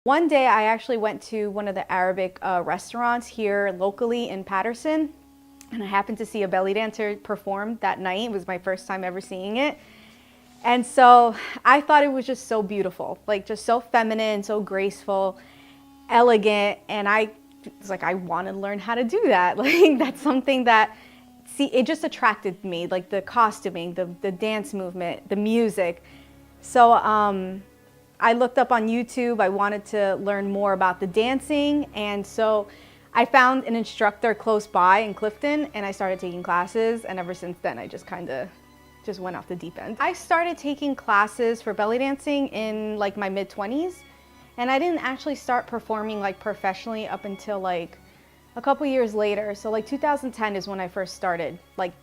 One day I actually went to one of the Arabic restaurants here locally in Patterson, and I happened to see a belly dancer perform that night. It was my first time ever seeing it. And so I thought it was just so beautiful, like just so feminine, so graceful, elegant. And I was like, I want to learn how to do that. Like that's something that, it just attracted me, like the costuming, the dance movement, the music. So I looked up on YouTube. I wanted to learn more about the dancing. And so I found an instructor close by in Clifton, and I started taking classes. And ever since then, I just kind of went off the deep end. I started taking classes for belly dancing in like my mid-20s, and I didn't actually start performing like professionally up until like a couple years later. So like 2010 is when I first started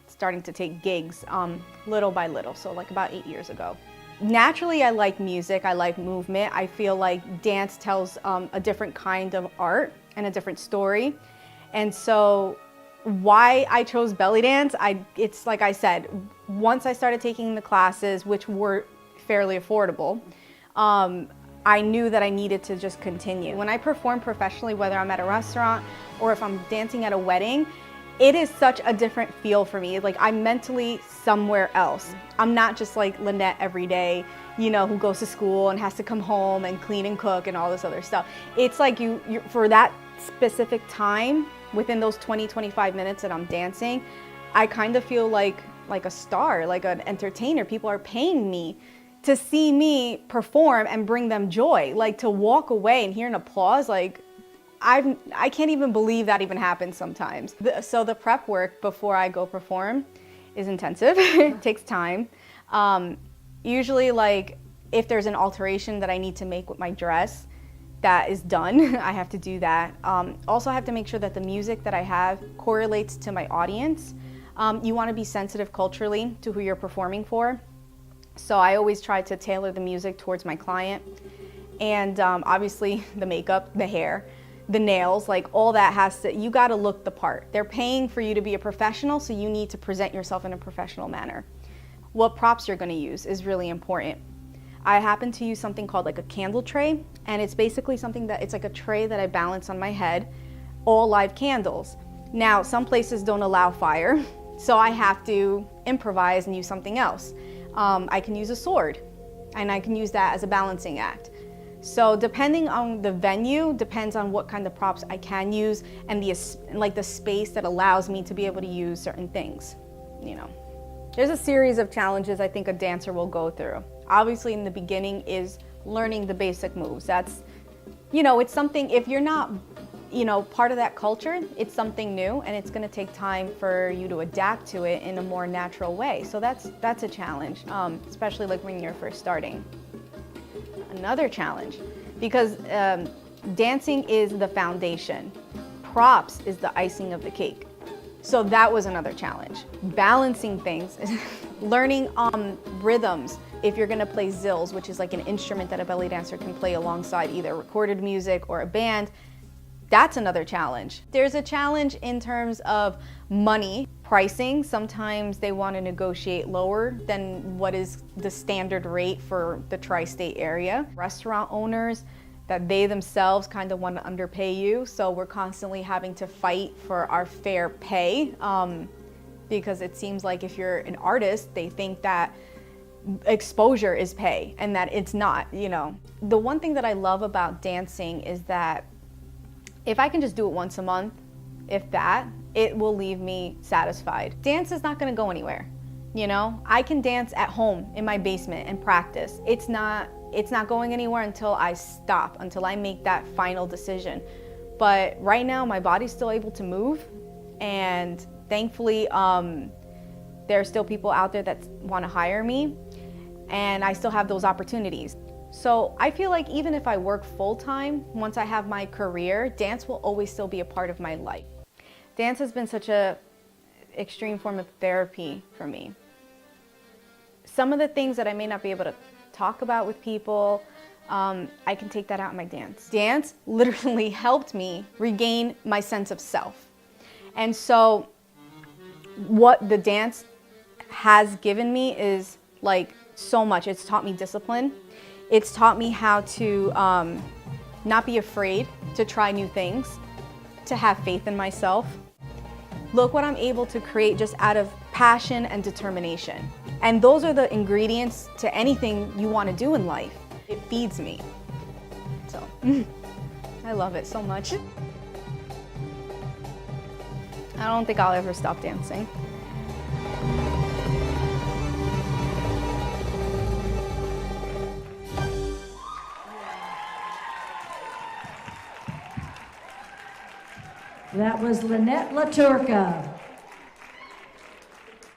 starting to take gigs little by little, so like about 8 years ago. Naturally, I like music, I like movement. I feel like dance tells a different kind of art and a different story. And so why I chose belly dance, it's like I said, once I started taking the classes, which were fairly affordable, I knew that I needed to just continue. When I perform professionally, whether I'm at a restaurant or if I'm dancing at a wedding, it is such a different feel for me. Like I'm mentally somewhere else. I'm not just like Linette every day, you know, who goes to school and has to come home and clean and cook and all this other stuff. It's like you for that specific time, within those 20-25 minutes that I'm dancing, I kind of feel like a star, like an entertainer. People are paying me to see me perform and bring them joy. Like to walk away and hear an applause, like I can't even believe that even happens sometimes. So the prep work before I go perform is intensive. It takes time. Usually like if there's an alteration that I need to make with my dress, that is done. I have to do that. Also I have to make sure that the music that I have correlates to my audience. You want to be sensitive culturally to who you're performing for. So I always try to tailor the music towards my client. And obviously the makeup, the hair, the nails, like all that you got to look the part. They're paying for you to be a professional, so you need to present yourself in a professional manner. What props you're going to use is really important. I happen to use something called like a candle tray, and it's basically something it's like a tray that I balance on my head, all live candles. Now, some places don't allow fire, so I have to improvise and use something else. I can use a sword, and I can use that as a balancing act. So depending on the venue, depends on what kind of props I can use and the space that allows me to be able to use certain things, you know. There's a series of challenges I think a dancer will go through. Obviously in the beginning is learning the basic moves. That's, you know, it's something, if you're not, you know, part of that culture, it's something new and it's gonna take time for you to adapt to it in a more natural way. So that's a challenge, especially like when you're first starting. Another challenge, because dancing is the foundation. Props is the icing of the cake. So that was another challenge. Balancing things, learning rhythms. If you're gonna play zills, which is like an instrument that a belly dancer can play alongside either recorded music or a band, that's another challenge. There's a challenge in terms of money, pricing. Sometimes they want to negotiate lower than what is the standard rate for the tri-state area. Restaurant owners, that they themselves kind of want to underpay you. So we're constantly having to fight for our fair pay because it seems like if you're an artist, they think that exposure is pay and that it's not, you know. The one thing that I love about dancing is that if I can just do it once a month, if that, it will leave me satisfied. Dance is not gonna go anywhere, you know? I can dance at home in my basement and practice. It's not going anywhere until I stop, until I make that final decision. But right now, my body's still able to move, and thankfully, there are still people out there that wanna hire me, and I still have those opportunities. So I feel like even if I work full-time, once I have my career, dance will always still be a part of my life. Dance has been such an extreme form of therapy for me. Some of the things that I may not be able to talk about with people, I can take that out in my dance. Dance literally helped me regain my sense of self. And so what the dance has given me is like so much. It's taught me discipline. It's taught me how to not be afraid to try new things, to have faith in myself. Look what I'm able to create just out of passion and determination. And those are the ingredients to anything you want to do in life. It feeds me. So, I love it so much. I don't think I'll ever stop dancing. That was Linette LaTurka.